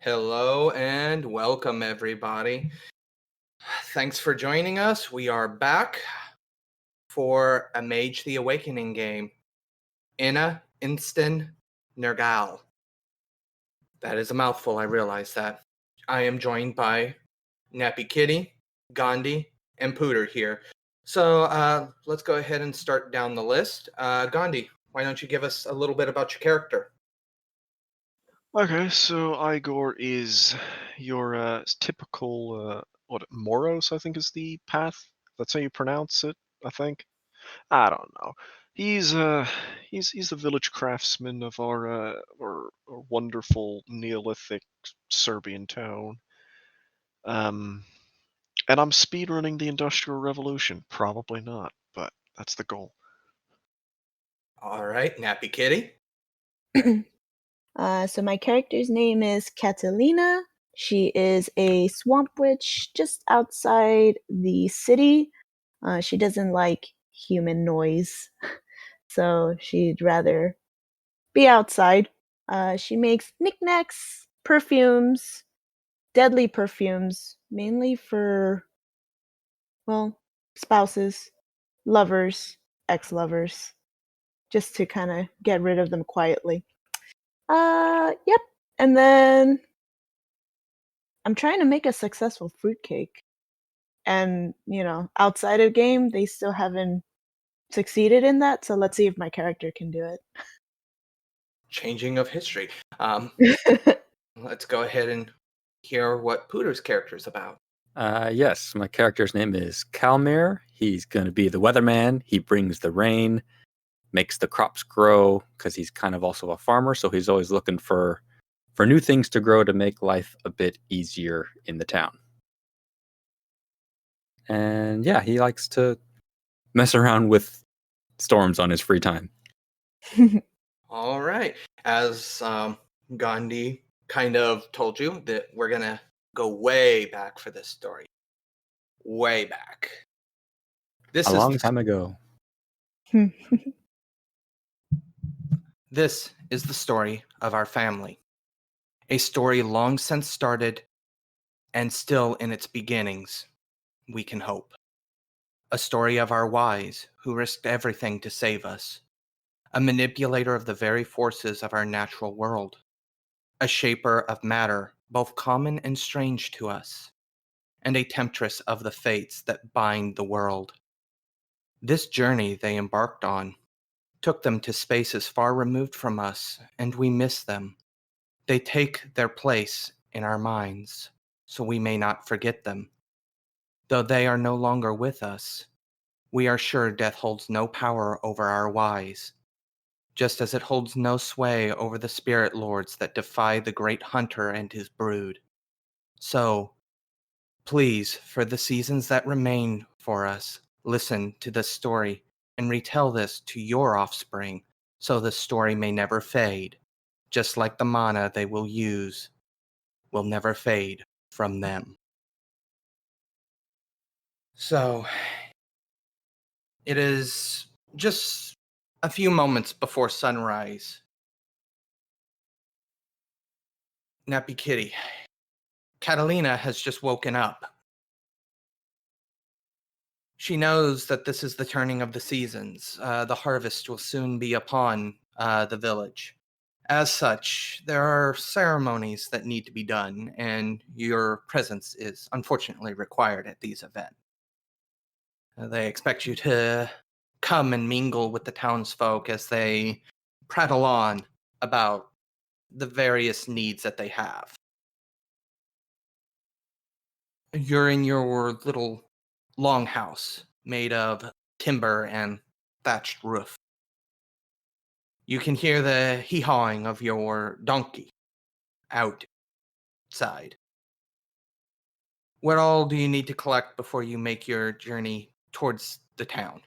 Hello and welcome, everybody. Thanks for joining us. We are back for a Mage the Awakening game. Insten, Nergal. That is a mouthful, I realize that. I am joined by Nappy Kitty, Gandhi, and Pooter here. So let's go ahead and start down the list. Gandhi, why don't you give us a little bit about your character? Okay, so Igor is your typical Moros, I think is the path. That's how you pronounce it, I think. I don't know. He's he's the village craftsman of our wonderful Neolithic Serbian town. Um, and I'm speedrunning the Industrial Revolution. Probably not, but that's the goal. All right, Nappy Kitty. So my character's name is Catalina. She is a swamp witch just outside the city. She doesn't like human noise, so she'd rather be outside. She makes knickknacks, perfumes, deadly perfumes, mainly for, well, spouses, lovers, ex-lovers, just to kind of get rid of them quietly. Yep. And then I'm trying to make a successful fruitcake. And, outside of game, they still haven't succeeded in that. So let's see if my character can do Changing of history. it. Let's go ahead and hear what Pooter's character is about. Yes, my character's name is Calmir. He's going to be the weatherman. He brings the rain, makes the crops grow because he's kind of also a farmer. So he's always looking for new things to grow to make life a bit easier in the town. And yeah, he likes to mess around with storms on his free time. All right. As Gandhi kind of told you, that we're going to go way back for this story. Way back. A long time ago. This is the story of our family. A story long since started and still in its beginnings, we can hope. A story of our wise who risked everything to save us. A manipulator of the very forces of our natural world. A shaper of matter, both common and strange to us, and a temptress of the fates that bind the world. This journey they embarked on took them to spaces far removed from us, and we miss them. They take their place in our minds, so we may not forget them. Though they are no longer with us, we are sure death holds no power over our wise, just as it holds no sway over the spirit lords that defy the great hunter and his brood. So, please, for the seasons that remain for us, listen to this story and retell this to your offspring, so the story may never fade, just like the mana they will use will never fade from them. So, it is just a few moments before sunrise. Nappy Kitty, Catalina has just woken up. She knows that this is the turning of the seasons. The harvest will soon be upon the village. As such, there are ceremonies that need to be done, and your presence is unfortunately required at these events. They expect you to come and mingle with the townsfolk as they prattle on about the various needs that they have. You're in your little longhouse made of timber and thatched roof. You can hear the hee-hawing of your donkey outside. What all do you need to collect before you make your journey towards the town?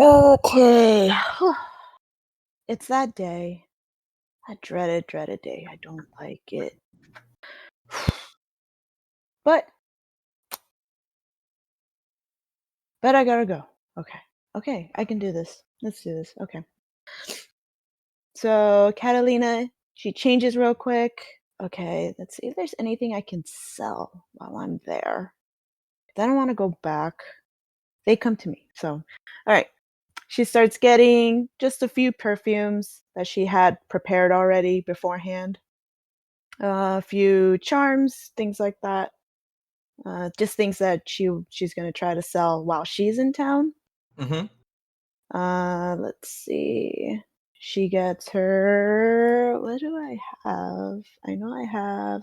Okay. It's that day. That dreaded day. I don't like it. But I gotta go. Okay. Okay, I can do this. Let's do this. Okay. So Catalina, she changes real quick. Okay, let's see if there's anything I can sell while I'm there. I don't want to go back. They come to me. So, all right. She starts getting just a few perfumes that she had prepared already beforehand. A few charms, things like that. Just things that she's going to try to sell while she's in town. Mm-hmm. Let's see. She gets her. What do I have? I know I have.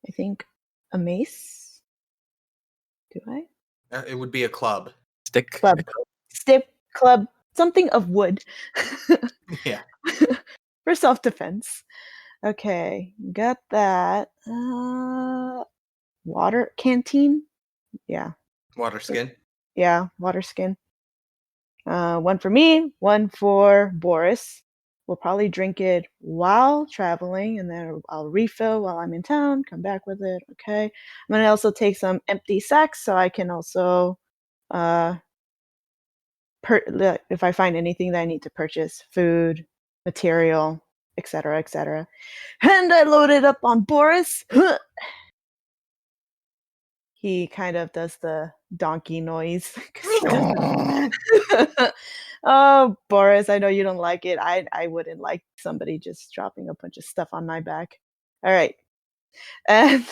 I think a mace. Do I? It would be a club. Stick. Club, stick, club, something of wood. Yeah. For self-defense. Okay, got that. Water canteen. Yeah, Water skin. yeah, water skin. One for me, one for Boris. We'll probably drink it while traveling, and then I'll refill while I'm in town. Come back with it. Okay. I'm gonna also take some empty sacks so I can also, if I find anything that I need to purchase, food, material, etc., etc. And I load it up on Boris. He kind of does the donkey noise. 'Cause he doesn't- Oh, Boris, I know you don't like it. I wouldn't like somebody just dropping a bunch of stuff on my back. All right. And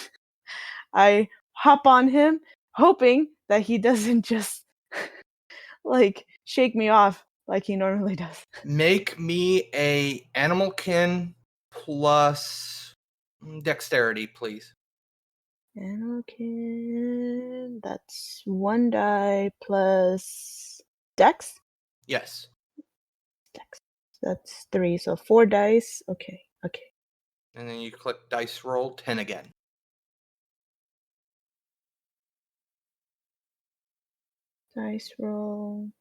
I hop on him, hoping that he doesn't just like shake me off like he normally does. Make me a animal kin plus dexterity, please. And okay, that's 1 die plus dex. Yes. Dex. That's 3, so 4 dice. Okay, okay. And then you click dice roll 10 again. Dice roll.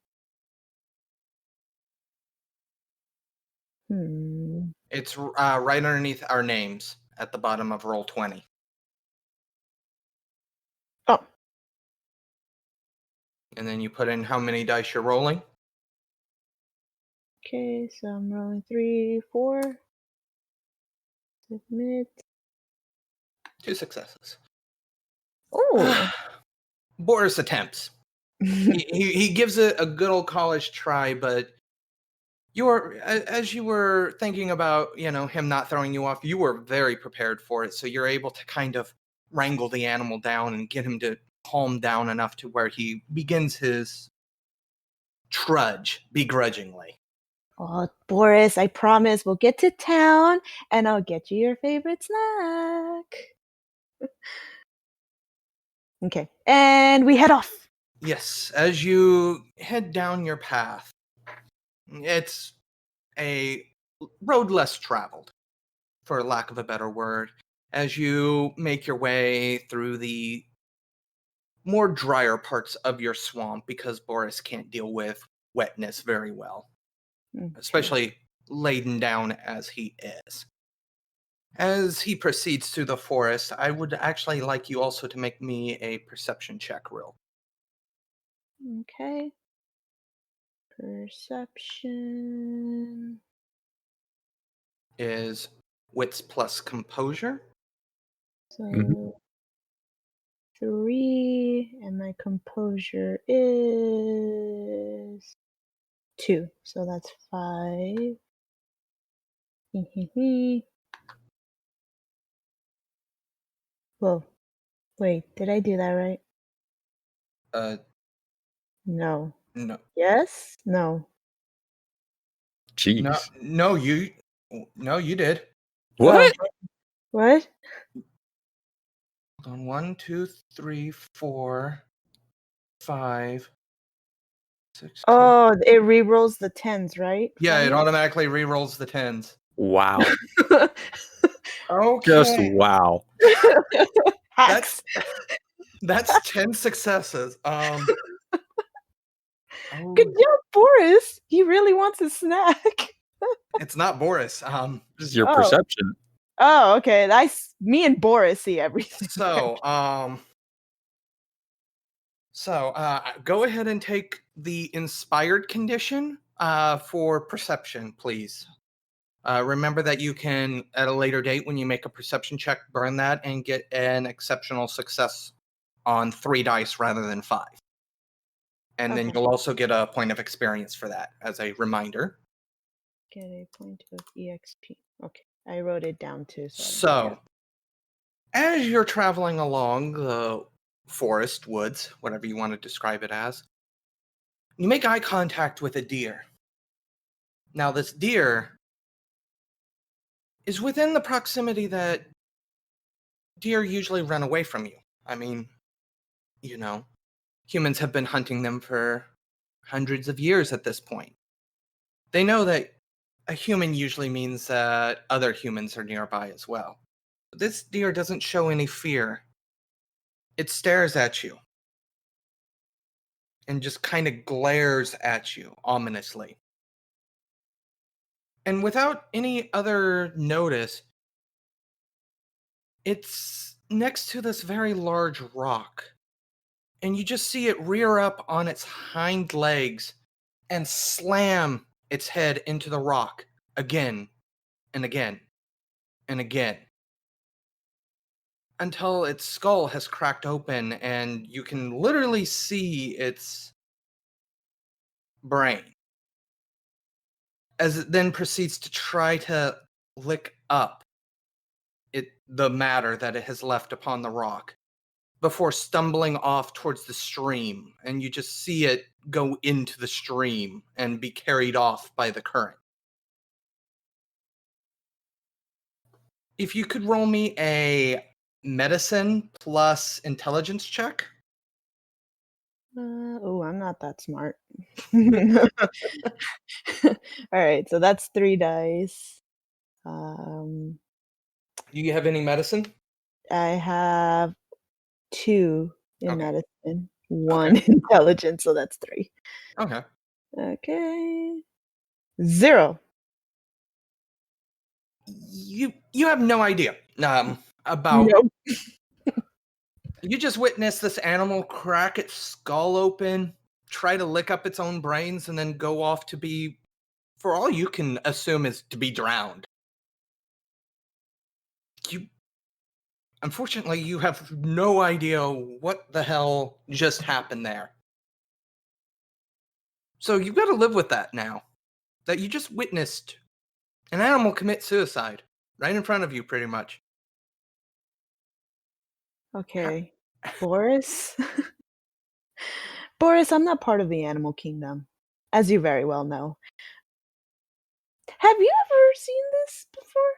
It's right underneath our names at the bottom of roll 20. Oh, And then you put in how many dice you're rolling. okay, so I'm rolling 3, 4. Submit. 2 successes. Oh. Boris attempts. He gives it a good old college try, but as you were thinking about, him not throwing you off, you were very prepared for it. So you're able to kind of wrangle the animal down and get him to calm down enough to where he begins his trudge begrudgingly. Oh, Boris, I promise we'll get to town and I'll get you your favorite snack. Okay, and we head off. Yes, as you head down your path, it's a road less traveled, for lack of a better word, as you make your way through the more drier parts of your swamp because Boris can't deal with wetness very well, especially laden down as he is. As he proceeds through the forest, I would actually like you also to make me a perception check real. Okay. Perception. Is wits plus composure. So 3, and my composure is 2. So that's 5. Whoa. Wait, did I do that right? No. No. Yes? No. Jeez. No, you did. What? What? Hold on. 1, 2, 3, 4, 5, 6. Oh, it re-rolls the 10s, right? Yeah, it automatically re-rolls the 10s. Wow. Okay. Just wow. Hacks. That's 10 successes. Good job, Boris. He really wants a snack. It's not Boris. This is your Oh. perception. Oh, okay. Me and Boris see everything. So go ahead and take the inspired condition For perception, please. Remember that you can, at a later date, when you make a perception check, burn that and get an exceptional success on 3 dice rather than 5. And then Okay. you'll also get a point of experience for that as a reminder. Get a point of EXP. Okay. I wrote it down too. So, as you're traveling along the forest, woods, whatever you want to describe it as, you make eye contact with a deer. Now, this deer is within the proximity that deer usually run away from you. I mean, humans have been hunting them for hundreds of years at this point. They know that a human usually means that other humans are nearby as well. But this deer doesn't show any fear. It stares at you and just kind of glares at you ominously. And without any other notice, it's next to this very large rock. And you just see it rear up on its hind legs and slam its head into the rock again and again and again until its skull has cracked open and you can literally see its brain as it then proceeds to try to lick up the matter that it has left upon the rock before stumbling off towards the stream, and you just see it go into the stream and be carried off by the current. If you could roll me a medicine plus intelligence check. I'm not that smart. All right, so that's 3 dice. Do you have any medicine? I have 2 in Okay. medicine, 1 intelligence, so that's 3. Okay. Okay. 0. You have no idea about. Nope. You just witnessed this animal crack its skull open, try to lick up its own brains, and then go off to be, for all you can assume, is to be drowned. Unfortunately, you have no idea what the hell just happened there. So you've got to live with that now. That you just witnessed an animal commit suicide right in front of you, pretty much. Okay. Boris? Boris, I'm not part of the animal kingdom, as you very well know. Have you ever seen this before?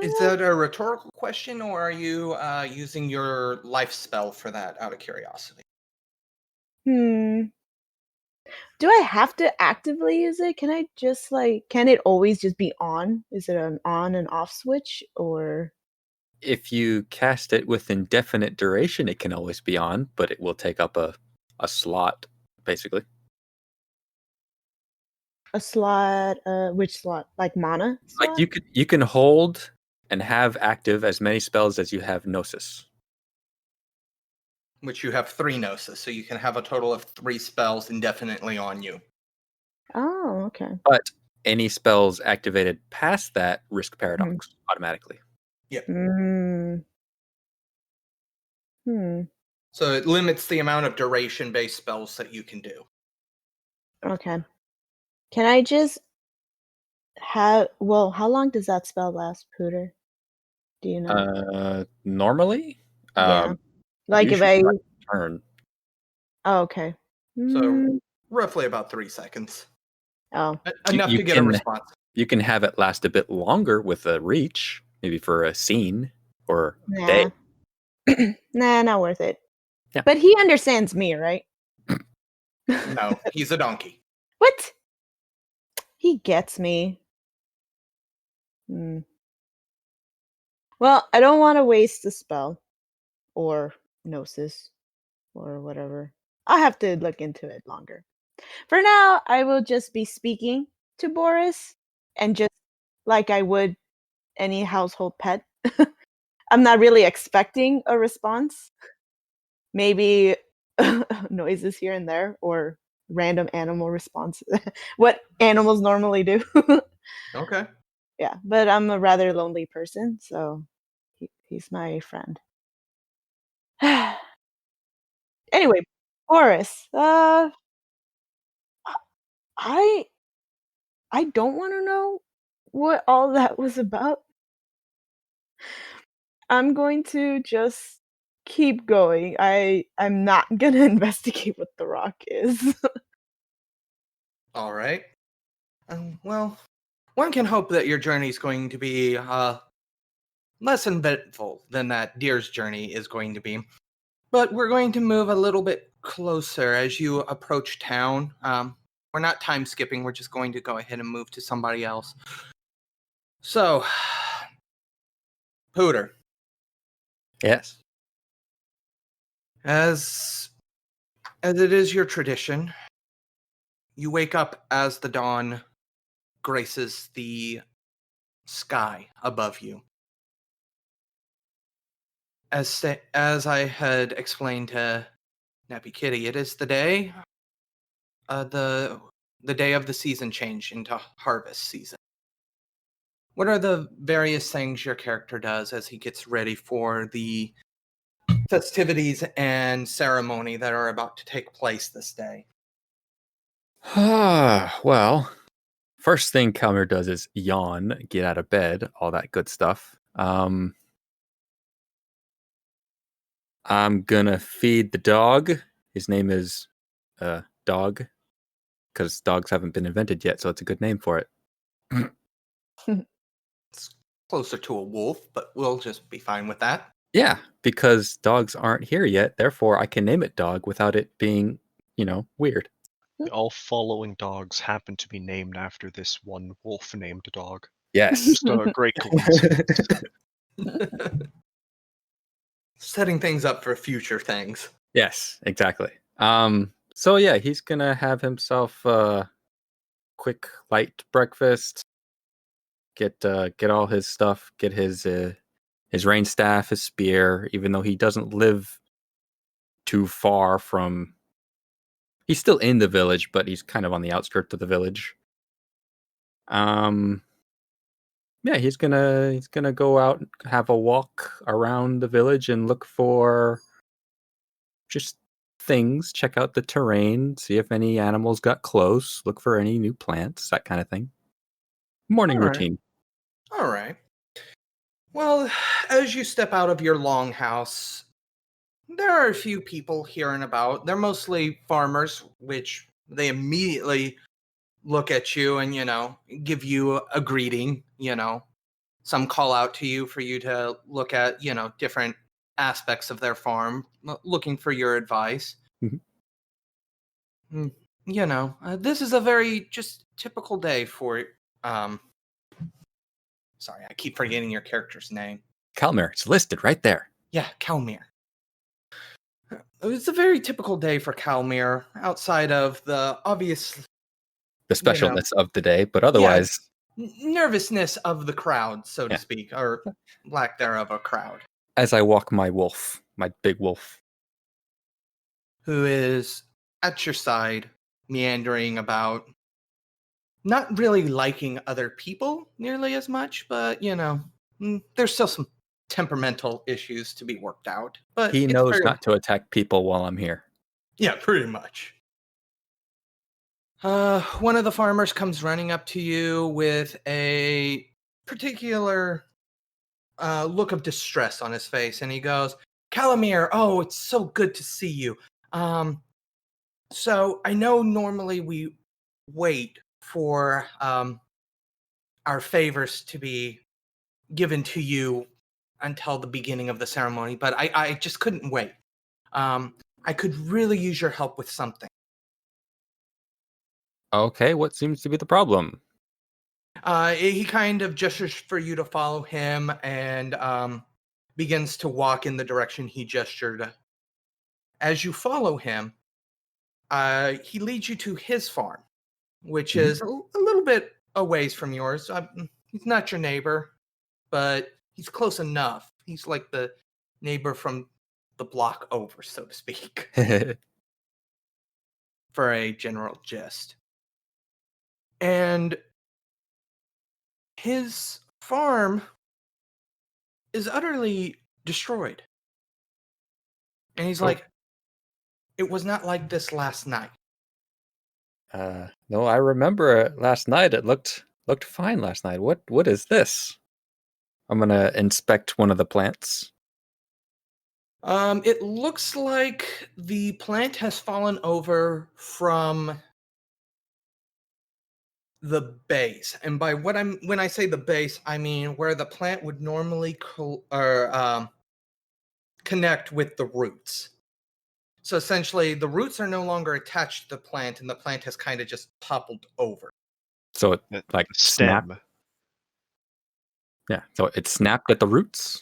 Is that a rhetorical question, or are you using your life spell for that out of curiosity? Do I have to actively use it? Can I just can it always just be on? Is it an on and off switch, or? If you cast it with indefinite duration, it can always be on, but it will take up a slot, basically. A slot, which slot? Like mana slot? Like you can hold and have active as many spells as you have gnosis. Which you have 3 gnosis, so you can have a total of 3 spells indefinitely on you. Oh, okay. But any spells activated past that risk paradox automatically. Yep. So it limits the amount of duration-based spells that you can do. Okay. Can I just how long does that spell last, Pooter? Do you know? Normally? Yeah. Like if usually turn. Oh, okay. So roughly about 3 seconds. Oh. Enough to get a response. You can have it last a bit longer with a reach, maybe for a scene or a Nah. day. Nah, not worth it. Yeah. But he understands me, right? No, he's a donkey. What? He gets me. Well, I don't want to waste the spell or gnosis or whatever. I'll have to look into it longer. For now, I will just be speaking to Boris and just like I would any household pet. I'm not really expecting a response. Maybe noises here and there or random animal responses. What animals normally do. Okay. Yeah, but I'm a rather lonely person, so he's my friend. Anyway, Boris, I I don't want to know what all that was about. I'm going to just keep going. I'm not gonna investigate what the rock is. All right. Well, one can hope that your journey is going to be less eventful than that deer's journey is going to be. But we're going to move a little bit closer as you approach town. We're not time skipping. We're just going to go ahead and move to somebody else. So, Pooter, Yes. as it is your tradition, you wake up as the dawn graces the sky above you. As I had explained to Nappy Kitty, it is the day, the day of the season change into harvest season. What are the various things your character does as he gets ready for the festivities and ceremony that are about to take place this day? Well, first thing Calmer does is yawn, get out of bed, all that good stuff. I'm gonna feed the dog. His name is Dog, because dogs haven't been invented yet, so it's a good name for it. It's closer to a wolf, but we'll just be fine with that. Yeah, because dogs aren't here yet, therefore I can name it Dog without it being, weird. All following dogs happen to be named after this one wolf named dog. Yes. Just a great coincidence. Setting things up for future things. Yes, exactly. So yeah, he's gonna have himself a quick light breakfast. Get all his stuff. Get his rain staff, his spear. Even though he doesn't live too far from, he's still in the village, but he's kind of on the outskirts of the village. Yeah, he's gonna go out, have a walk around the village, and look for just things, check out the terrain, see if any animals got close, look for any new plants, that kind of thing. Morning All right. routine. All right. Well, as you step out of your longhouse, there are a few people here and about. They're mostly farmers, which they immediately look at you and, give you a greeting, Some call out to you for you to look at, different aspects of their farm, looking for your advice. Mhm. This is a very just typical day for sorry, I keep forgetting your character's name. Calmer, it's listed right there. Yeah, Calmir. It's a very typical day for Calmir, outside of the obvious The specialness of the day, but otherwise, nervousness of the crowd, so to Yeah. speak, or lack thereof a crowd, as I walk my wolf, my big wolf. who is at your side, meandering about, not really liking other people nearly as much, but, there's still some temperamental issues to be worked out. But He it's knows very- not to attack people while I'm here. Yeah, pretty much. One of the farmers comes running up to you with a particular look of distress on his face, and he goes, "Calamir, oh, it's so good to see you. So I know normally we wait for our favors to be given to you until the beginning of the ceremony, but I just couldn't wait. I could really use your help with something." Okay, what seems to be the problem? He kind of gestures for you to follow him and begins to walk in the direction he gestured. As you follow him, he leads you to his farm, which Mhm. is a little bit a ways from yours. He's not your neighbor, but he's close enough. He's like the neighbor from the block over, so to speak. for a general gist. And his farm is utterly destroyed. And he's Oh. like, it was not like this last night. No, I remember it last night. It looked fine last night. What is this? I'm gonna inspect one of the plants. It looks like the plant has fallen over from the base, and by when I say the base, I mean where the plant would normally connect with the roots. So essentially, the roots are no longer attached to the plant, and the plant has kind of just toppled over. So it The like snapped. stem. Yeah. So it snapped at the roots.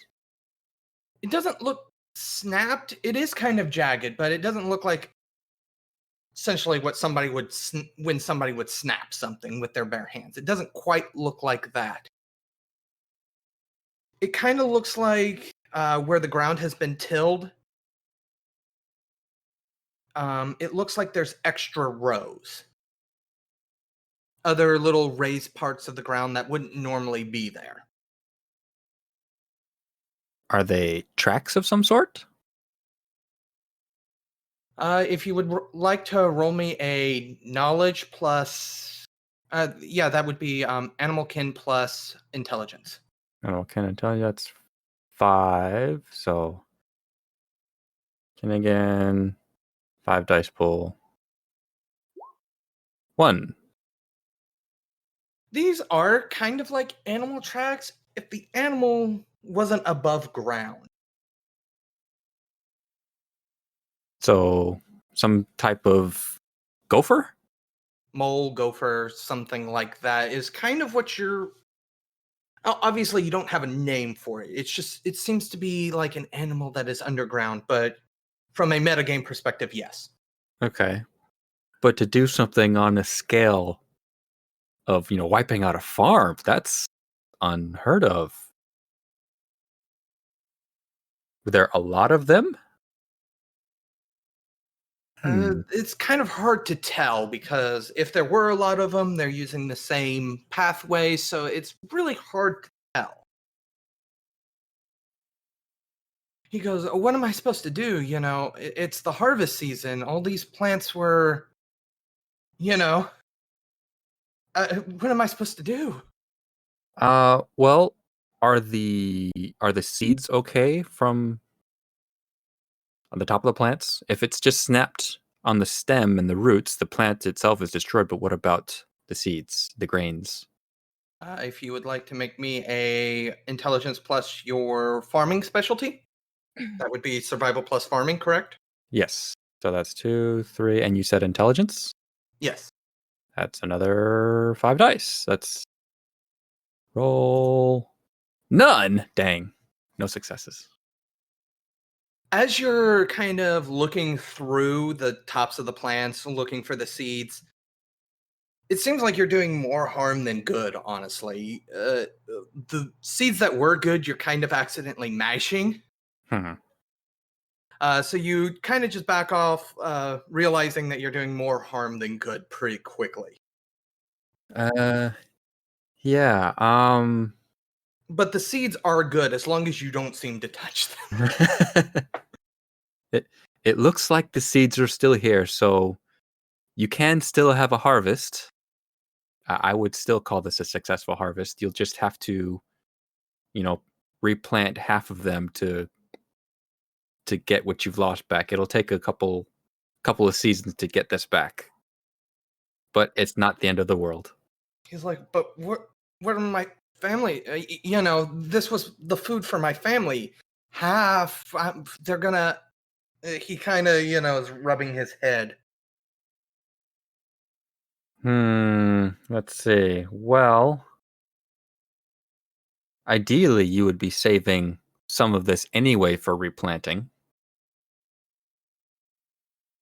It doesn't look snapped. It is kind of jagged, but it doesn't look like essentially what somebody would when somebody would snap something with their bare hands. It doesn't quite look like that. It kind of looks like where the ground has been tilled. It looks like there's extra rows. Other little raised parts of the ground that wouldn't normally be there. Are they tracks of some sort? If you would like to roll me a knowledge plus, yeah, that would be animal kin plus intelligence. Oh, can I tell you that's 5? So can again 5 dice pool. 1. These are kind of like animal tracks if the animal wasn't above ground. So some type of gopher? Mole, gopher, something like that is kind of what you're. Obviously, you don't have a name for it. It's just, it seems to be like an animal that is underground, but from a metagame perspective, yes. Okay. But to do something on a scale of, wiping out a farm, that's unheard of. Were there a lot of them? It's kind of hard to tell because if there were a lot of them, they're using the same pathway, so it's really hard to tell. He goes, "What am I supposed to do? It's the harvest season. All these plants were, you know, what am I supposed to do?" Well, are the seeds okay from on the top of the plants? If it's just snapped on the stem and the roots, the plant itself is destroyed, but what about the seeds, the grains? If you would like to make me a intelligence plus your farming specialty, that would be survival plus farming, correct? Yes. So that's 2, 3, and you said intelligence? Yes. That's another 5 dice. That's roll none. Dang. No successes. As you're kind of looking through the tops of the plants, looking for the seeds, it seems like you're doing more harm than good, honestly. The seeds that were good, you're kind of accidentally mashing. Hmm. So you kind of just back off, realizing that you're doing more harm than good pretty quickly. Yeah. But the seeds are good as long as you don't seem to touch them. It looks like the seeds are still here, so you can still have a harvest. I would still call this a successful harvest. You'll just have to, replant half of them to get what you've lost back. It'll take a couple of seasons to get this back, but it's not the end of the world. He's like, "But what are my family? This was the food for my family. Half, they're gonna." He kind of, is rubbing his head. Let's see. Well, ideally, you would be saving some of this anyway for replanting.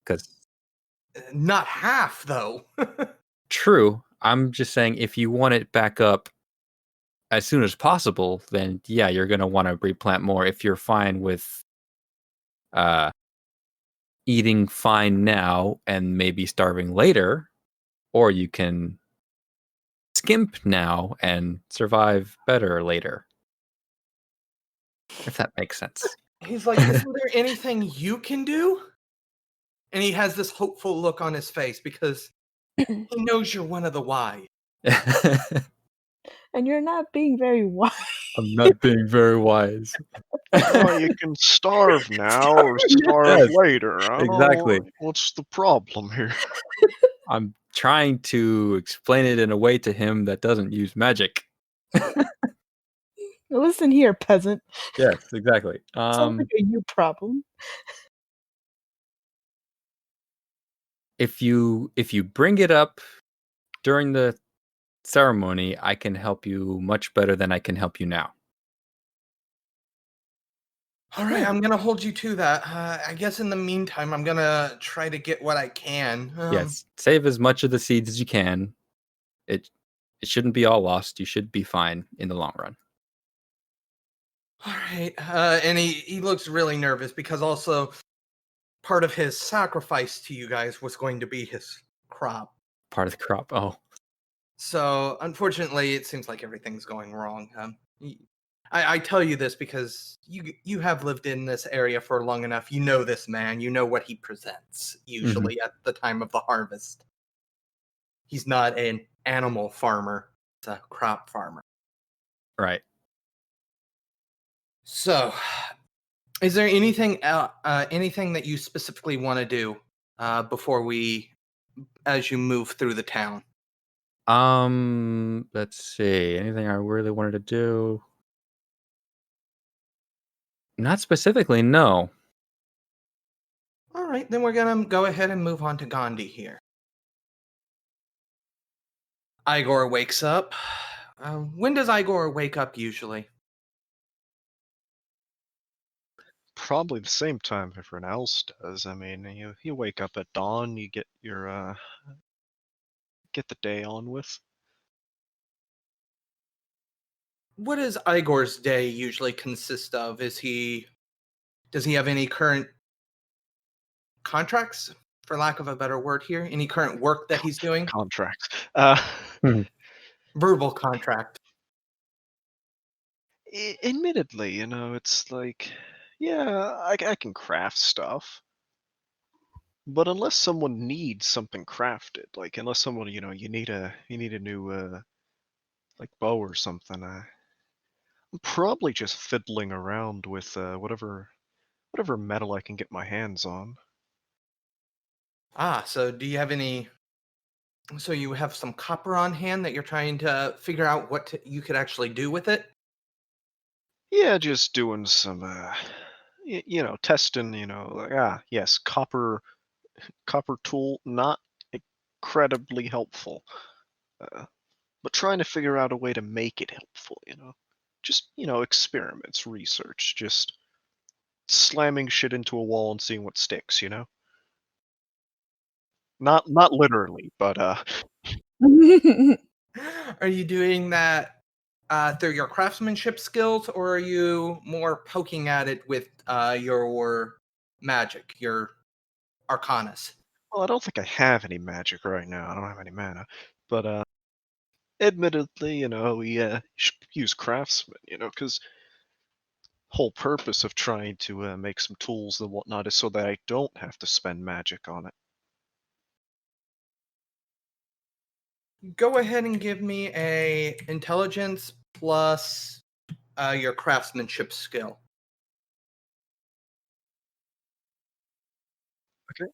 Because Not half, though. true, I'm just saying if you want it back up as soon as possible, then yeah, you're going to want to replant more. If you're fine with eating fine now and maybe starving later, or you can skimp now and survive better later. If that makes sense. He's like, "Isn't there anything you can do?" And he has this hopeful look on his face because he knows you're one of the wise. And you're not being very wise. I'm not being very wise. Oh, you can starve now or starve Yes, later. I don't exactly. know what's the problem here. I'm trying to explain it in a way to him that doesn't use magic. Listen here, peasant. Yes, exactly. Sounds like a you problem. If you bring it up during the ceremony, I can help you much better than I can help you now. All right, I'm gonna hold you to that. I guess in the meantime, I'm gonna try to get what I can. Yes, save as much of the seeds as you can. It shouldn't be all lost. You should be fine in the long run. All right, and he looks really nervous because also part of his sacrifice to you guys was going to be his crop. Part of the crop. Oh, So unfortunately, it seems like everything's going wrong. I tell you this because you have lived in this area for long enough. You know this man. You know what he presents usually at the time of the harvest. He's not an animal farmer; it's a crop farmer. right. So, is there anything anything that you specifically want to do before as you move through the town? Let's see. Anything I really wanted to do? Not specifically, no. All right, then we're gonna go ahead and move on to Gandhi here. Igor wakes up. When does Igor wake up usually? Probably the same time everyone else does. I mean, you wake up at dawn, you get your get the day on with. What does Igor's day usually consist of? Does he have any current contracts, for lack of a better word here? Any current work that he's doing? Contracts. Verbal contract. Admittedly, it's like, yeah, I can craft stuff, but unless someone needs something crafted, like unless someone, you need a new like bow or something, I'm probably just fiddling around with whatever metal I can get my hands on. So do you have any? So you have some copper on hand that you're trying to figure out you could actually do with it? Yeah, just doing some testing, like, yes, copper tool, not incredibly helpful. But trying to figure out a way to make it helpful, just experiments, research, just slamming shit into a wall and seeing what sticks, not literally, but Are you doing that through your craftsmanship skills, or are you more poking at it with your magic, your arcanas? well, I don't think I have any magic right now. I don't have any mana, but admittedly, we should use craftsman, because whole purpose of trying to make some tools and whatnot is so that I don't have to spend magic on it. Go ahead and give me a intelligence plus your craftsmanship skill. Okay.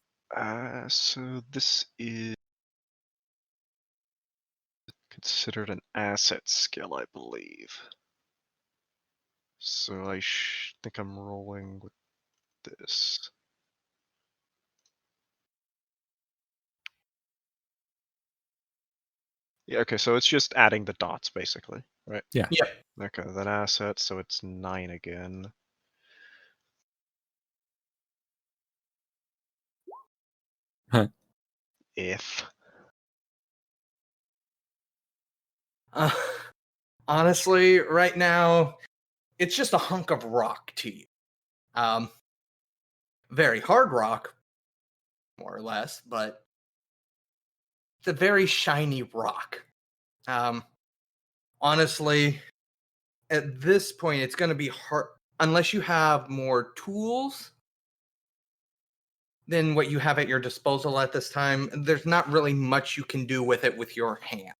So this is considered an asset skill, I believe. So I think I'm rolling with this. Yeah, okay, so it's just adding the dots, basically, right? Yeah. Yep. Okay, then asset, so it's 9 again. Huh. If. Uh, honestly, right now, it's just a hunk of rock to you. Very hard rock, more or less, but it's a very shiny rock. Honestly, at this point, it's going to be hard unless you have more tools than what you have at your disposal at this time. There's not really much you can do with it with your hand.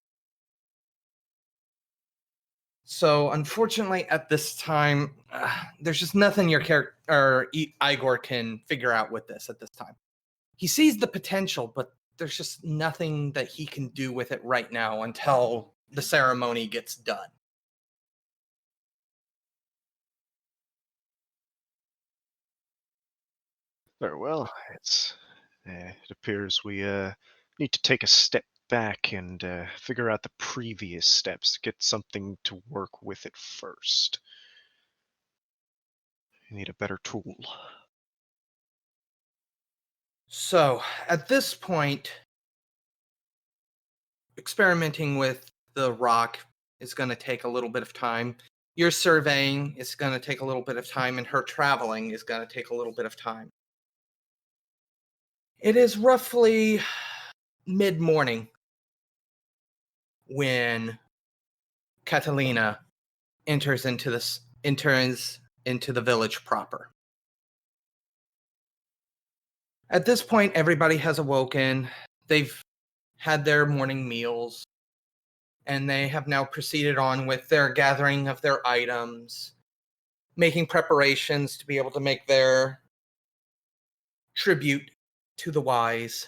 So, unfortunately, at this time, there's just nothing your character or Igor can figure out with this at this time. He sees the potential, but there's just nothing that he can do with it right now until the ceremony gets done. Very well. It appears we need to take a step back and figure out the previous steps to get something to work with it first. You need a better tool. So, at this point, experimenting with the rock is going to take a little bit of time. Your surveying is going to take a little bit of time, and her traveling is going to take a little bit of time. It is roughly mid-morning when Catalina enters into the village proper. At this point, everybody has awoken. They've had their morning meals, and they have now proceeded on with their gathering of their items, making preparations to be able to make their tribute to the wise.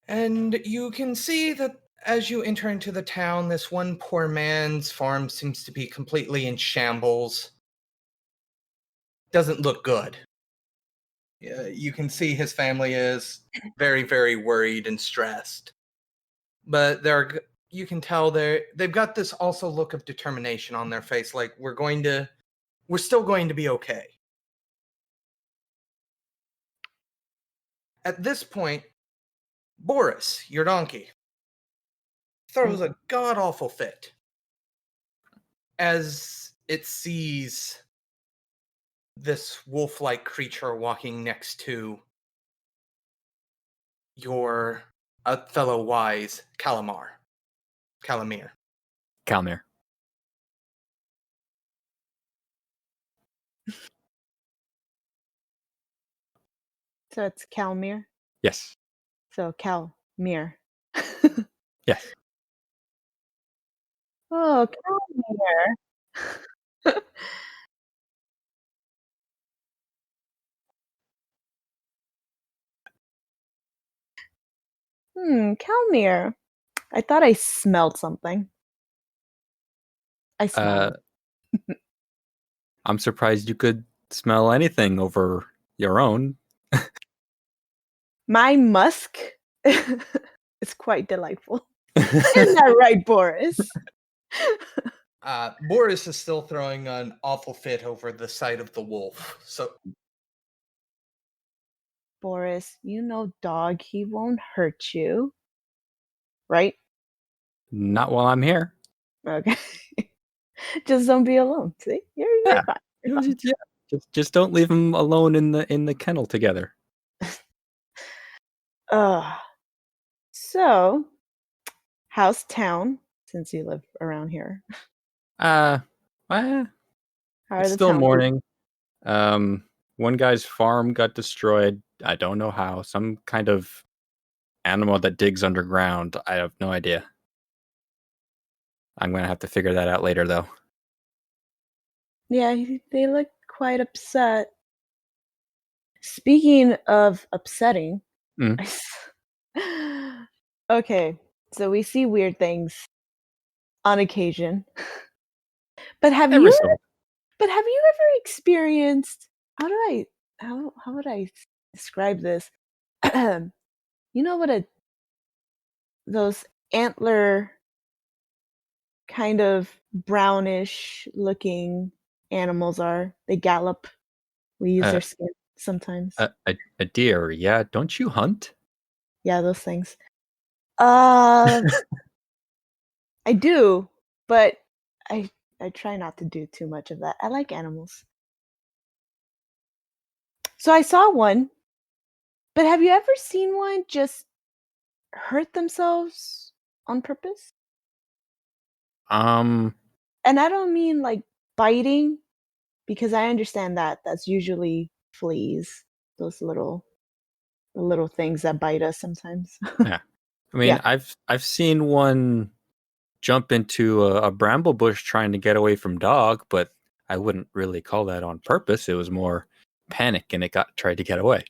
And you can see that as you enter into the town, this one poor man's farm seems to be completely in shambles. Doesn't look good. You can see his family is very, very worried and stressed. But you can tell they've got this also look of determination on their face, like we're still going to be okay. At this point, Boris, your donkey, throws a god-awful fit as it sees this wolf-like creature walking next to your fellow wise, Calamir. Calmir. So it's Calmir. Yes. So Calmir. Yes. Oh, Calmir. Calmir. I thought I smelled something. I smelled. I'm surprised you could smell anything over your own. My musk is quite delightful. Isn't that right, Boris? Boris is still throwing an awful fit over the sight of the wolf. So, Boris, you know dog, he won't hurt you. Right? Not while I'm here. Okay. Just don't be alone. See? You're fine. You're fine. Just don't leave him alone in the kennel together. So, how's town? Since you live around here, Well, how are it's the still town morning. One guy's farm got destroyed. I don't know how. Some kind of animal that digs underground. I have no idea. I'm gonna have to figure that out later, though. Yeah, they look quite upset. Speaking of upsetting, okay, so we see weird things on occasion. But have you ever experienced how would I describe this? You know what those antler kind of brownish looking animals are? They gallop. We use their skin sometimes. A deer, yeah. Don't you hunt? Yeah, those things. I do, but I try not to do too much of that. I like animals. So I saw one, but have you ever seen one just hurt themselves on purpose? Um, And I don't mean like biting, because I understand that that's usually fleas, those little things that bite us sometimes. yeah. I mean, Yeah. I've seen one jump into a bramble bush trying to get away from dog, but I wouldn't really call that on purpose. It was more panic, and it tried to get away.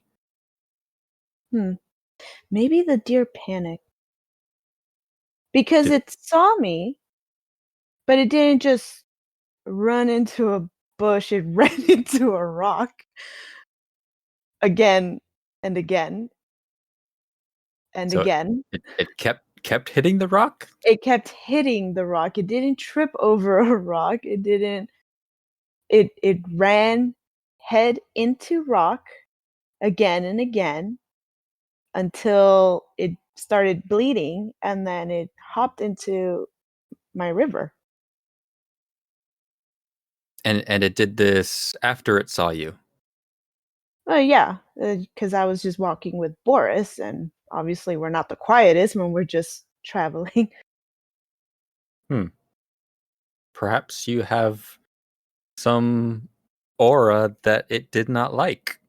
Hmm. Maybe the deer panicked because Did, it saw me, but it didn't just run into a bush. It ran into a rock again and again and so again. it kept hitting the rock. It kept hitting the rock. It didn't trip over a rock. It didn't. It ran head into rock again and again until it started bleeding, and then it hopped into my river. And it did this after it saw you. Yeah, because I was just walking with Boris, and obviously we're not the quietest when we're just traveling. Perhaps you have some aura that it did not like.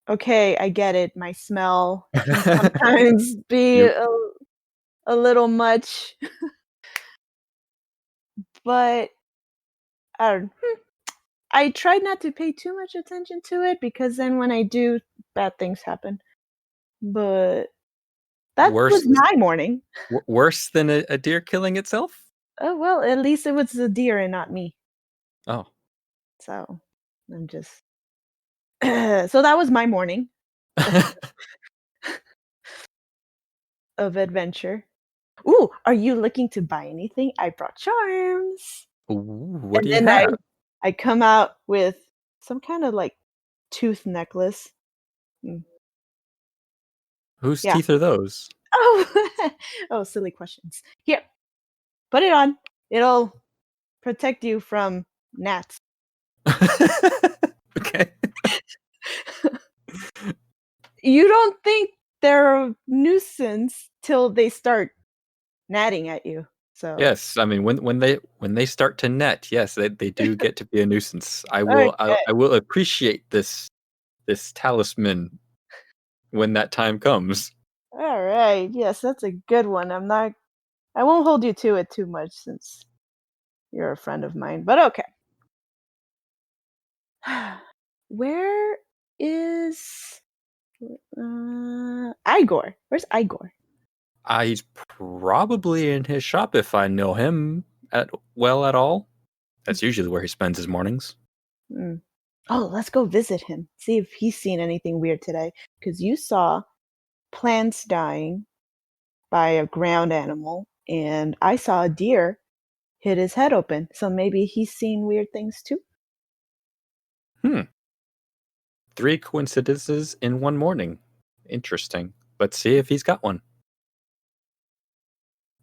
Okay, I get it. My smell can sometimes be You a little much, but I tried not to pay too much attention to it because then when I do, bad things happen. But that was worse my morning. worse than a deer killing itself? Oh well, at least it was the deer and not me. Oh. So I'm just so that was my morning of adventure. Ooh, are you looking to buy anything? I brought charms. Ooh, what And do you then have? I come out with some kind of like tooth necklace. Mm, Whose yeah. teeth are those? Oh, oh, silly questions. Here, put it on. It'll protect you from gnats. Okay. You don't think they're a nuisance till they start gnatting at you. So, Yes, I mean when they start to net, yes, they do get to be a nuisance. I will okay. I will appreciate this talisman when that time comes. All right. Yes, that's a good one. I won't hold you to it too much since you're a friend of mine, but okay. Where is Igor? Where's Igor? He's probably in his shop if I know him at all. That's usually where he spends his mornings. Mm. Oh, let's go visit him. See if he's seen anything weird today. Because you saw plants dying by a ground animal, and I saw a deer hit his head open. So maybe he's seen weird things too. Hmm. 3 coincidences in one morning. Interesting. Let's see if he's got one.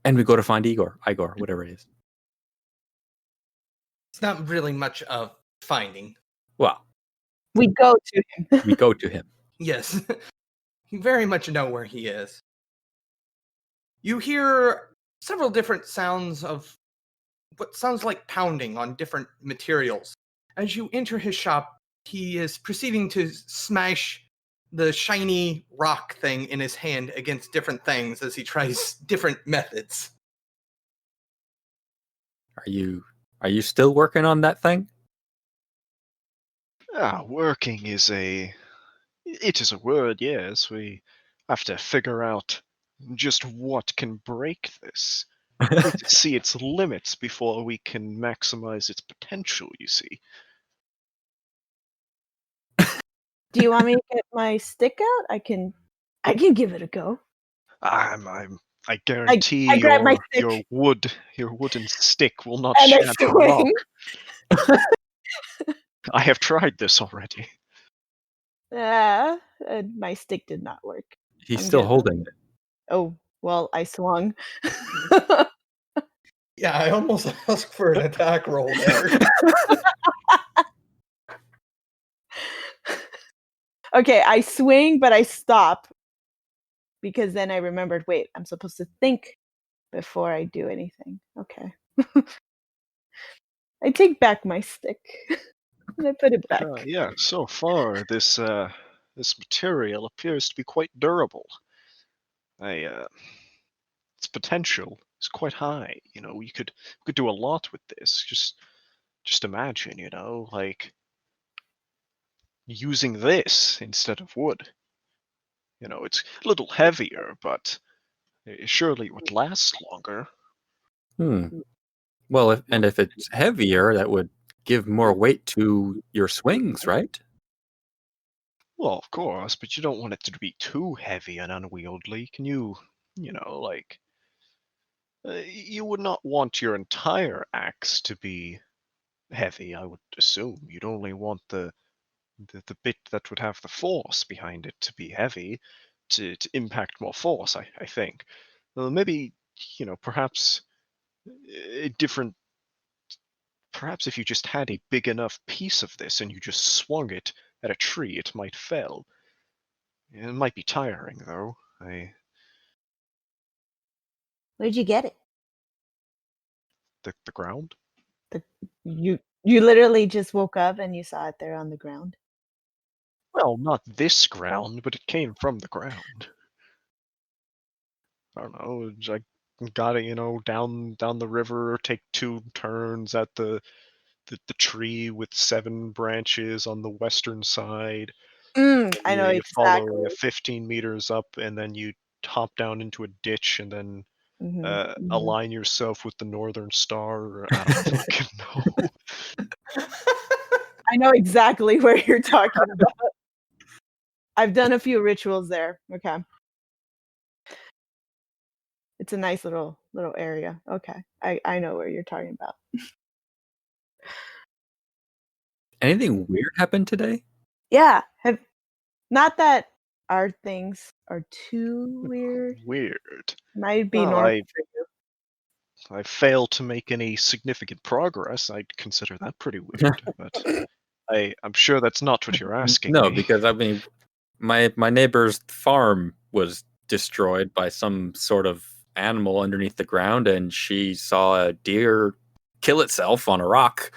And we go to find Igor, whatever it is. It's not really much of finding. Well, We go to him. we go to him. Yes, you very much know where he is. You hear several different sounds of what sounds like pounding on different materials. As you enter his shop, he is proceeding to smash the shiny rock thing in his hand against different things as he tries different methods. Are you still working on that thing? Working is it is a word, yes. We have to figure out just what can break this. We need to see its limits before we can maximize its potential, you see. Do you want me to get my stick out? I can give it a go. I I guarantee I grab my stick your wooden stick will not and I shatter a rock. swing. I have tried this already. Yeah, my stick did not work. He's I'm still good though. holding it. Oh, well, I swung. Yeah, I almost asked for an attack roll there. Okay, I swing, but I stop because then I remembered, wait, I'm supposed to think before I do anything. Okay. I take back my stick and I put it back. Yeah, so far this material appears to be quite durable. Its potential is quite high. You know, we could do a lot with this. Just imagine, you know, like using this instead of wood. You know, it's a little heavier, but surely it would last longer. Well, if it's heavier, that would give more weight to your swings, right? Well, of course, but you don't want it to be too heavy and unwieldy. Can you, like, you would not want your entire axe to be heavy, I would assume. You'd only want the bit that would have the force behind it to be heavy to impact more force, I think. Maybe, perhaps a different. Perhaps if you just had a big enough piece of this and you just swung it at a tree, it might fell. It might be tiring, though. Where'd you get it? The ground? You literally just woke up and you saw it there on the ground. Well, not this ground, but it came from the ground. I don't know. I got it, down the river, take 2 turns at the tree with 7 branches on the western side. I know You follow exactly. 15 meters up, and then you hop down into a ditch, and then Mhm. align yourself with the northern star. Or I don't fucking know. I know exactly where you're talking about. I've done a few rituals there. Okay. It's a nice little area. Okay. I know where you're talking about. Anything weird happened today? Yeah. Not that our things are too weird. Weird. Might be Well, normal for you. I failed to make any significant progress. I'd consider that pretty weird, but I'm sure that's not what you're asking No, me. because I mean, my neighbor's farm was destroyed by some sort of animal underneath the ground, and she saw a deer kill itself on a rock.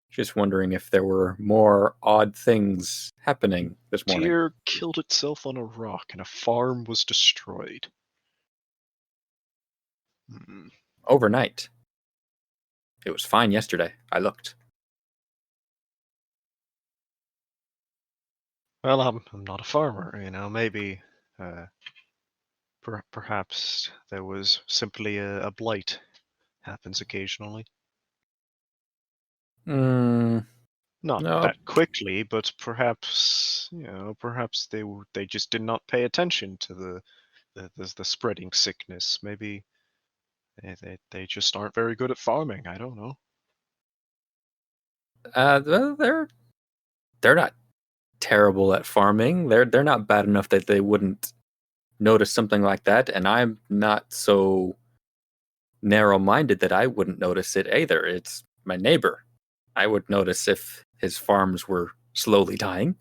Just wondering if there were more odd things happening this morning. Deer killed itself on a rock, and a farm was destroyed. Overnight. It was fine yesterday. I looked. Well, I'm not a farmer, maybe perhaps there was simply a blight. Happens occasionally. No. Not that quickly, but perhaps, perhaps they just did not pay attention to the spreading sickness. Maybe they just aren't very good at farming. I don't know. They're not terrible at farming. They're not bad enough that they wouldn't notice something like that, and I'm not so narrow-minded that I wouldn't notice it either. It's my neighbor. I would notice if his farms were slowly dying.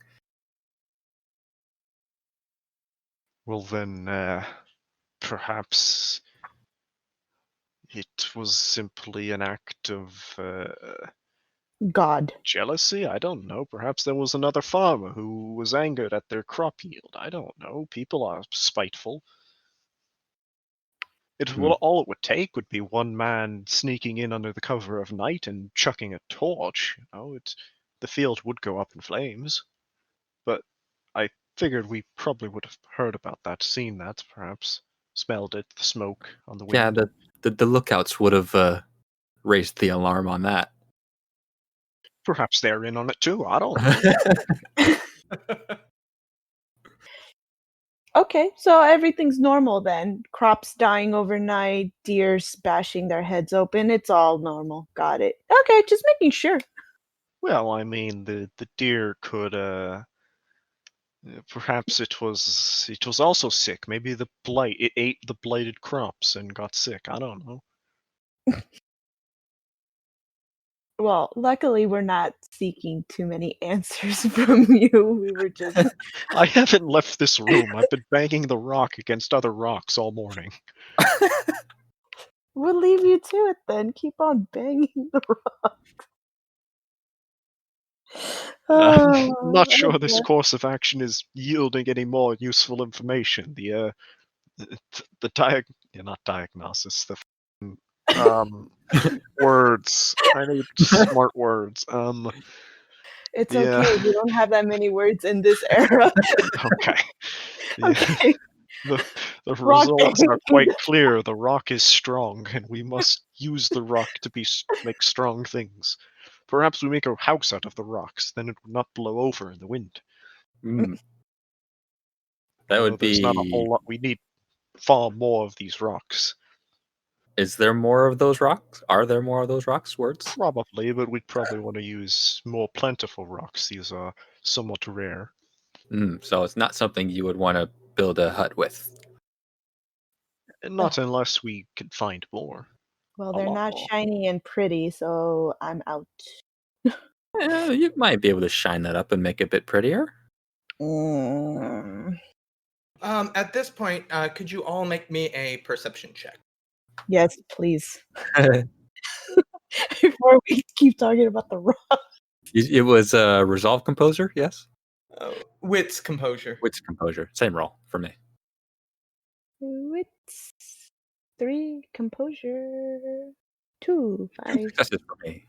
Well, then, perhaps it was simply an act of God. jealousy? I don't know. Perhaps there was another farmer who was angered at their crop yield. I don't know. People are spiteful. All it would take would be one man sneaking in under the cover of night and chucking a torch. The field would go up in flames. But I figured we probably would have heard about that, seen that, perhaps smelled it, the smoke on the wind. Yeah, the lookouts would have raised the alarm on that. Perhaps they're in on it too. I don't know. Okay, so everything's normal then. Crops dying overnight, deers bashing their heads open. It's all normal. Got it. Okay, just making sure. Well, I mean, the deer could perhaps it was also sick. Maybe it ate the blighted crops and got sick. I don't know. Well, luckily we're not seeking too many answers from you. We were just I haven't left this room. I've been banging the rock against other rocks all morning. we'll leave you to it then. Keep on banging the rock. I'm Oh, not sure this okay. course of action is yielding any more useful information. The not diagnosis, the um words. I need smart words. It's Yeah. okay. We don't have that many words in this era. Okay. The, Okay. the Rock results are quite banging. clear. The rock is strong, and we must use the rock to make strong things. Perhaps we make a house out of the rocks, then it would not blow over in the wind. Mm. That Although would there's not a whole be. lot. We need far more of these rocks. Is there more of those rocks? Are there more of those rocks? Words? Probably, but we'd probably want to use more plentiful rocks. These are somewhat rare. So it's not something you would want to build a hut with. And not unless we can find more. Well, A they're lot not more. shiny and pretty, so I'm out. You might be able to shine that up and make it a bit prettier. Mm. At this point, could you all make me a perception check? Yes, please. Before we keep talking about the rock. It was Resolve Composer, yes? Wits composure. Wits Composure. Same roll for me. Wits 3, composure 2, 5. Successes for me.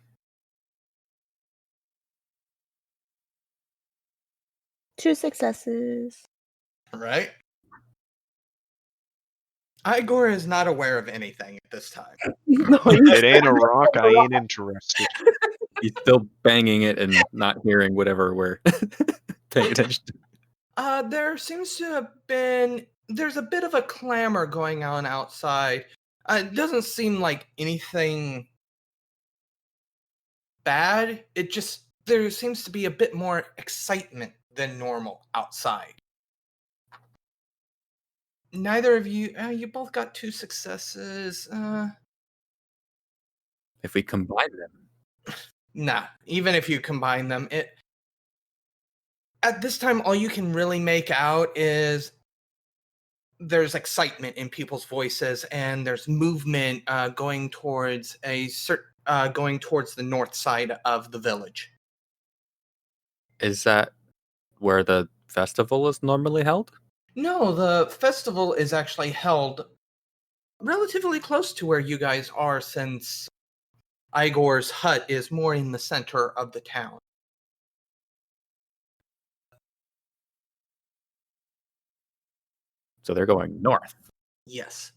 2 successes. Right? Igor is not aware of anything at this time. No, It ain't a rock. I ain't interested. He's still banging it and not hearing whatever we're paying attention to. There seems to have been. There's a bit of a clamor going on outside. It doesn't seem like anything bad. It just. There seems to be a bit more excitement than normal outside. Neither of you. You both got 2 successes. If we combine them. Nah. Even if you combine them, at this time, all you can really make out is there's excitement in people's voices, and there's movement going towards going towards the north side of the village. Is that where the festival is normally held? No, the festival is actually held relatively close to where you guys are, since Igor's hut is more in the center of the town. So they're going north. Yes.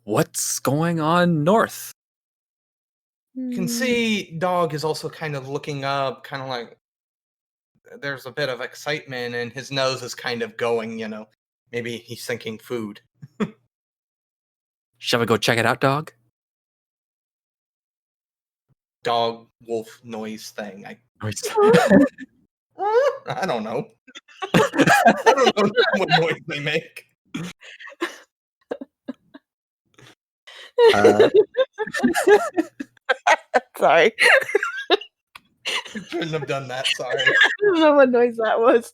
What's going on north? You can see Dog is also kind of looking up, kind of like there's a bit of excitement, and his nose is kind of going, maybe he's thinking food. Shall we go check it out, dog? Dog wolf noise thing. I don't know. I don't know what noise they make. Sorry. Shouldn't have done that, sorry. I don't know what noise that was.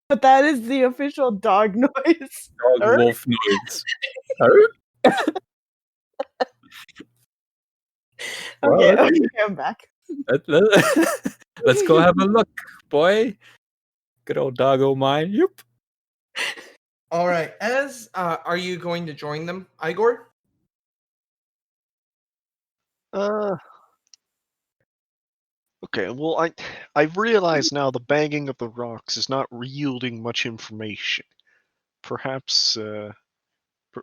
But that is the official dog noise. Dog wolf noise. Okay, I'm back. Let's go have a look, boy. Good old doggo mine. Yep. All right. Are you going to join them, Igor? Okay, well, I've realized now the banging of the rocks is not yielding much information. Perhaps,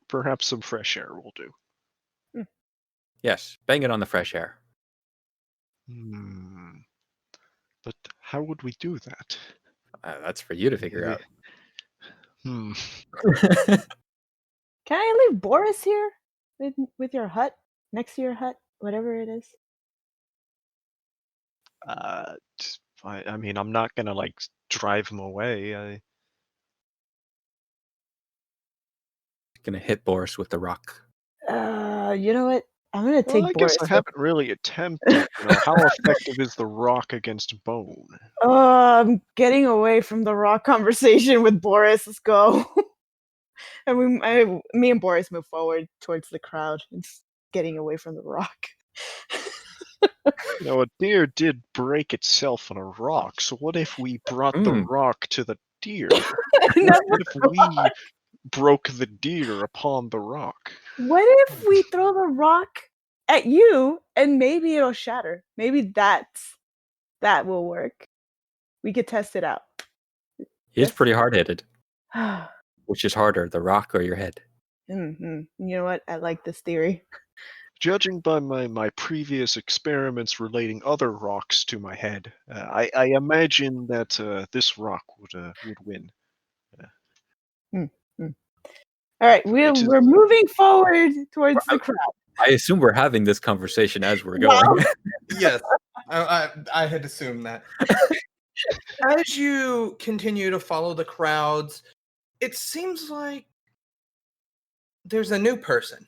perhaps some fresh air will do. Yes, bang it on the fresh air. But how would we do that? That's for you to figure out. Can I leave Boris here with your hut, next to your hut, whatever it is? I mean, I'm not gonna drive him away. Gonna hit Boris with the rock. You know what? I'm gonna Well, take I guess I Boris. haven't really attempted. How effective is the rock against bone? I'm getting away from the rock conversation with Boris. Let's go. And me and Boris move forward towards the crowd. It's getting away from the rock. A deer did break itself on a rock, so what if we brought the rock to the deer? What if we broke the deer upon the rock? What if we throw the rock at you and maybe it'll shatter? Maybe that will work. We could test it out. He's pretty hard-headed. Which is harder, the rock or your head? You know what? I like this theory. Judging by my previous experiments relating other rocks to my head, I imagine that this rock would win. All right, we're moving forward towards the crowd. I assume we're having this conversation as we're going. Yes, I had assumed that. As you continue to follow the crowds, it seems like there's a new person,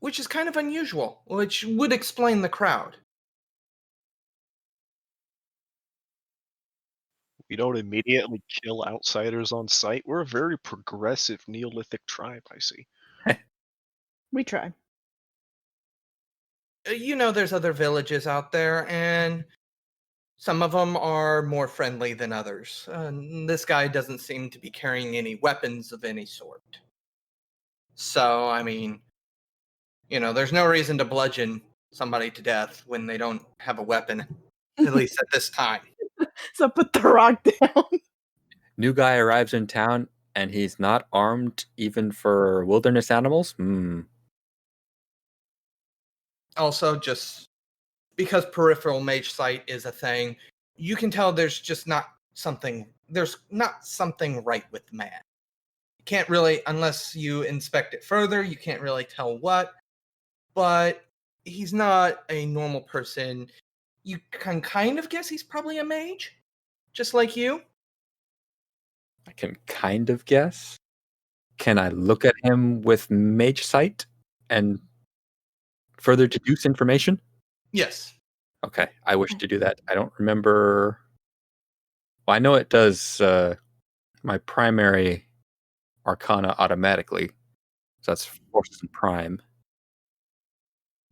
which is kind of unusual, which would explain the crowd. We don't immediately kill outsiders on sight. We're a very progressive Neolithic tribe, I see. We try. There's other villages out there, and some of them are more friendly than others. This guy doesn't seem to be carrying any weapons of any sort. So, I mean, there's no reason to bludgeon somebody to death when they don't have a weapon, at least at this time. So put the rock down. New guy arrives in town, and he's not armed even for wilderness animals? Also, just because peripheral mage sight is a thing, you can tell there's not something right with the man. You can't really, unless you inspect it further, you can't really tell what, but he's not a normal person. You can kind of guess he's probably a mage, just like you. I can kind of guess. Can I look at him with mage sight and further deduce information? Yes. Okay, I wish to do that. I don't remember. Well, I know it does my primary arcana automatically. So that's forces and prime.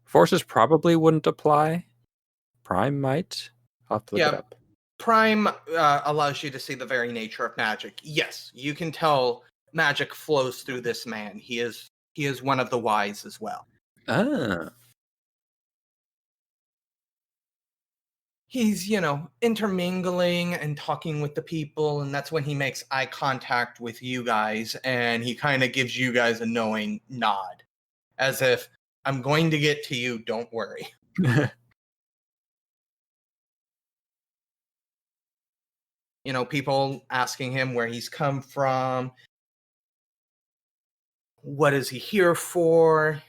Forces probably wouldn't apply. Prime might. I'll have to look it up. Prime allows you to see the very nature of magic. Yes, you can tell magic flows through this man. He is one of the wise as well. Ah. He's, intermingling and talking with the people, and that's when he makes eye contact with you guys, and he kind of gives you guys a knowing nod, as if, I'm going to get to you, don't worry. People asking him where he's come from, what is he here for?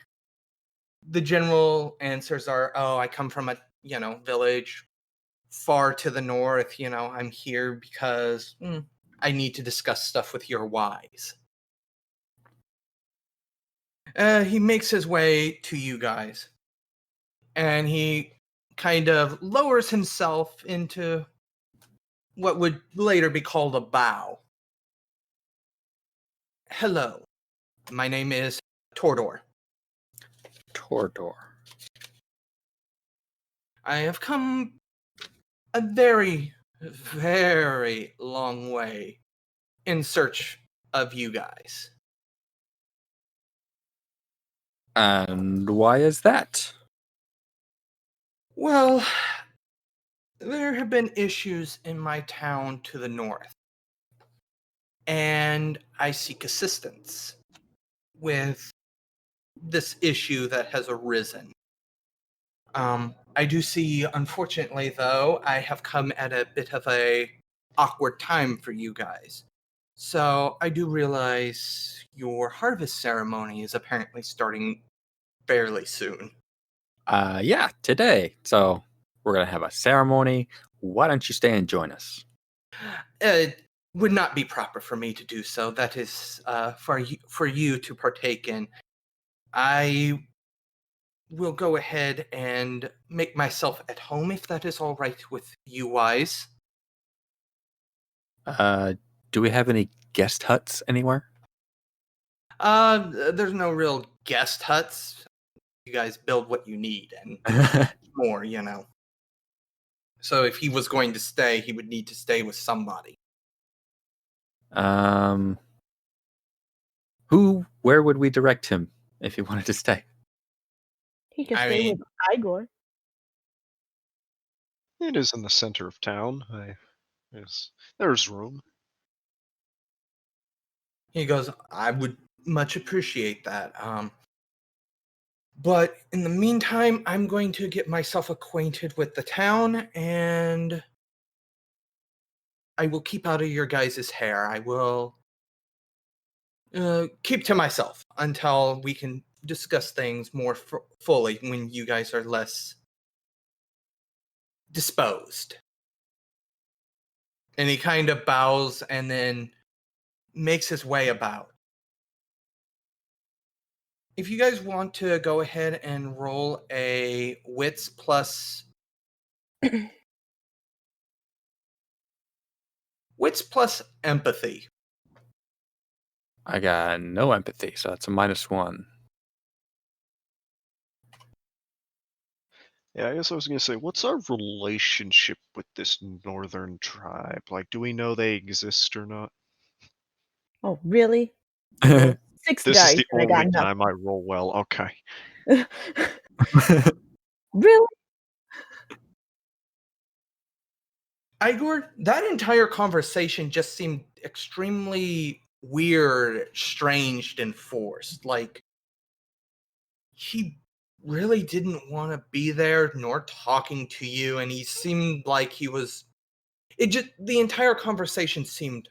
The general answers are, oh, I come from a, village far to the north. I'm here because I need to discuss stuff with your wise. He makes his way to you guys, and he kind of lowers himself into what would later be called a bow. Hello, my name is Tordor. Tordor. I have come a very, very long way in search of you guys. And why is that? Well, there have been issues in my town to the north, and I seek assistance with this issue that has arisen. I do see, unfortunately, though, I have come at a bit of a awkward time for you guys. So I do realize your harvest ceremony is apparently starting fairly soon. Yeah, today. So we're going to have a ceremony. Why don't you stay and join us? would not be proper for me to do so. That is for you to partake in. I will go ahead and make myself at home if that is all right with you, Wise. Do we have any guest huts anywhere? There's no real guest huts. You guys build what you need and more, you know. So if he was going to stay, he would need to stay with somebody. Where would we direct him if he wanted to stay? He can I stay mean- with Igor. It is in the center of town. There's room. He goes, I would much appreciate that. But in the meantime, I'm going to get myself acquainted with the town, and I will keep out of your guys' hair. I will keep to myself until we can discuss things more fully when you guys are less disposed. And he kind of bows and then makes his way about. If you guys want to go ahead and roll a wits plus empathy. I got no empathy, so that's a -1. Yeah, I guess I was gonna say, what's our relationship with this northern tribe? Like, do we know they exist or not? Oh, really? I rolled 6 This is dice the and I got only nothing. time I roll well. Okay. Really? Igor, that entire conversation just seemed extremely weird, strange, and forced. Like, he really didn't want to be there nor talking to you, and he seemed like he was. The entire conversation seemed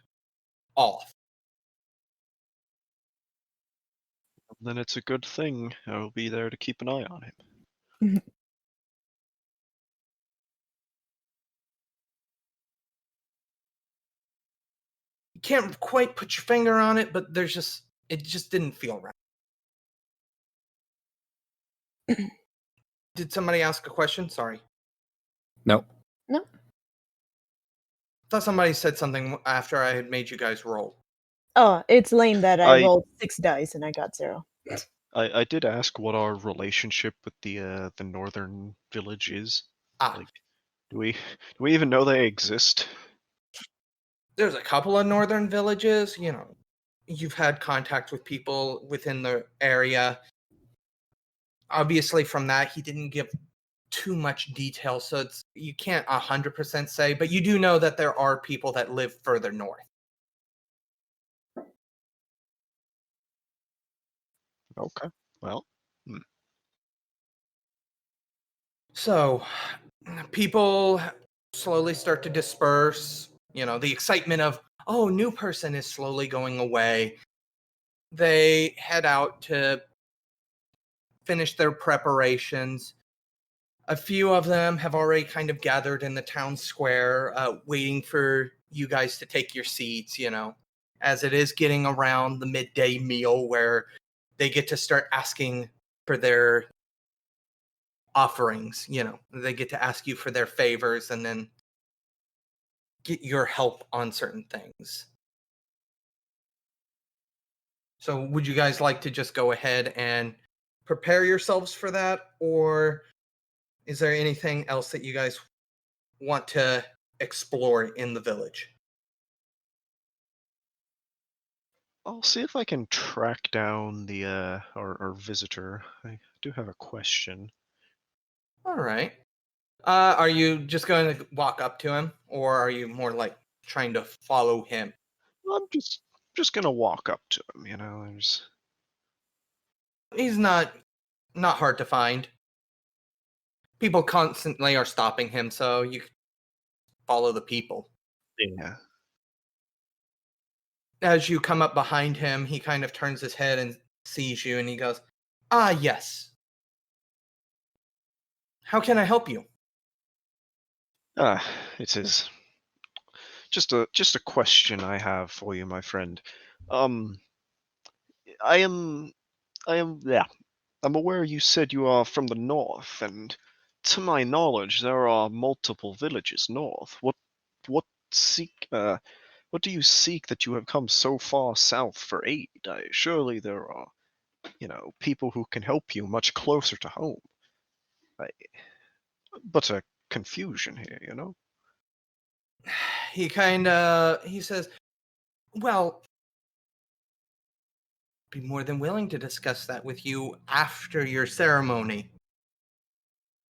off. Then it's a good thing. I'll be there to keep an eye on him. You can't quite put your finger on it, but it just didn't feel right. Did somebody ask a question? Sorry. Nope. No. Thought somebody said something after I had made you guys roll. Oh, it's lame that I I- rolled 6 dice and I got 0. I did ask what our relationship with the northern village is. Ah, Like, do we even know they exist? there's a couple of northern villages, you know. You've had contact with people within the area. Obviously, from that, he didn't give too much detail, so you can't 100% say, but you do know that there are people that live further north. Okay. Well, So, people slowly start to disperse. You know, the excitement of, oh, new person is slowly going away. They head out to finish their preparations. A few of them have already kind of gathered in the town square, waiting for you guys to take your seats, you know, as it is getting around the midday meal where they get to start asking for their offerings, you know, they get to ask you for their favors and then get your help on certain things. So would you guys like to just go ahead and prepare yourselves for that, or is there anything else that you guys want to explore in the village? I'll see if I can track down the our visitor. I do have a question. All right. Are you just going to walk up to him, or are you more like trying to follow him? I'm just gonna walk up to him. He's not hard to find. People constantly are stopping him, so you follow the people. Yeah. As you come up behind him, he kind of turns his head and sees you, and he goes, "Ah, yes. How can I help you?" It is Just a question I have for you, my friend. I am yeah. I'm aware you said you are from the north, and to my knowledge, there are multiple villages north. What seek what do you seek that you have come so far south for aid? Surely there are, people who can help you much closer to home. I, but a confusion here. He says, well, be more than willing to discuss that with you after your ceremony.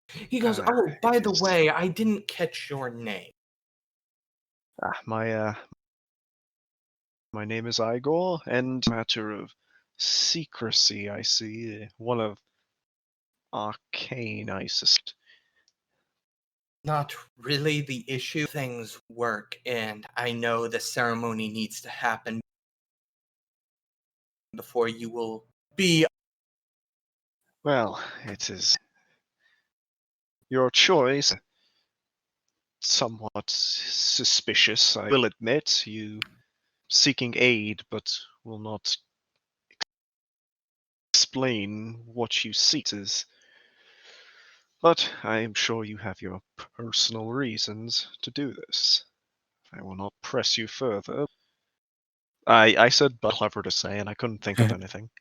He goes, oh, by It the is way, I didn't catch your name. my name is Igor, and matter of secrecy, I see. One of arcane, I suspect. Not really the issue. Things work, and I know the ceremony needs to happen before you will be. Well, it is your choice. Somewhat suspicious, I will admit. You seeking aid, but will not explain what you seek is. But I am sure you have your personal reasons to do this. I will not press you further. I said but clever to say, and I couldn't think of anything.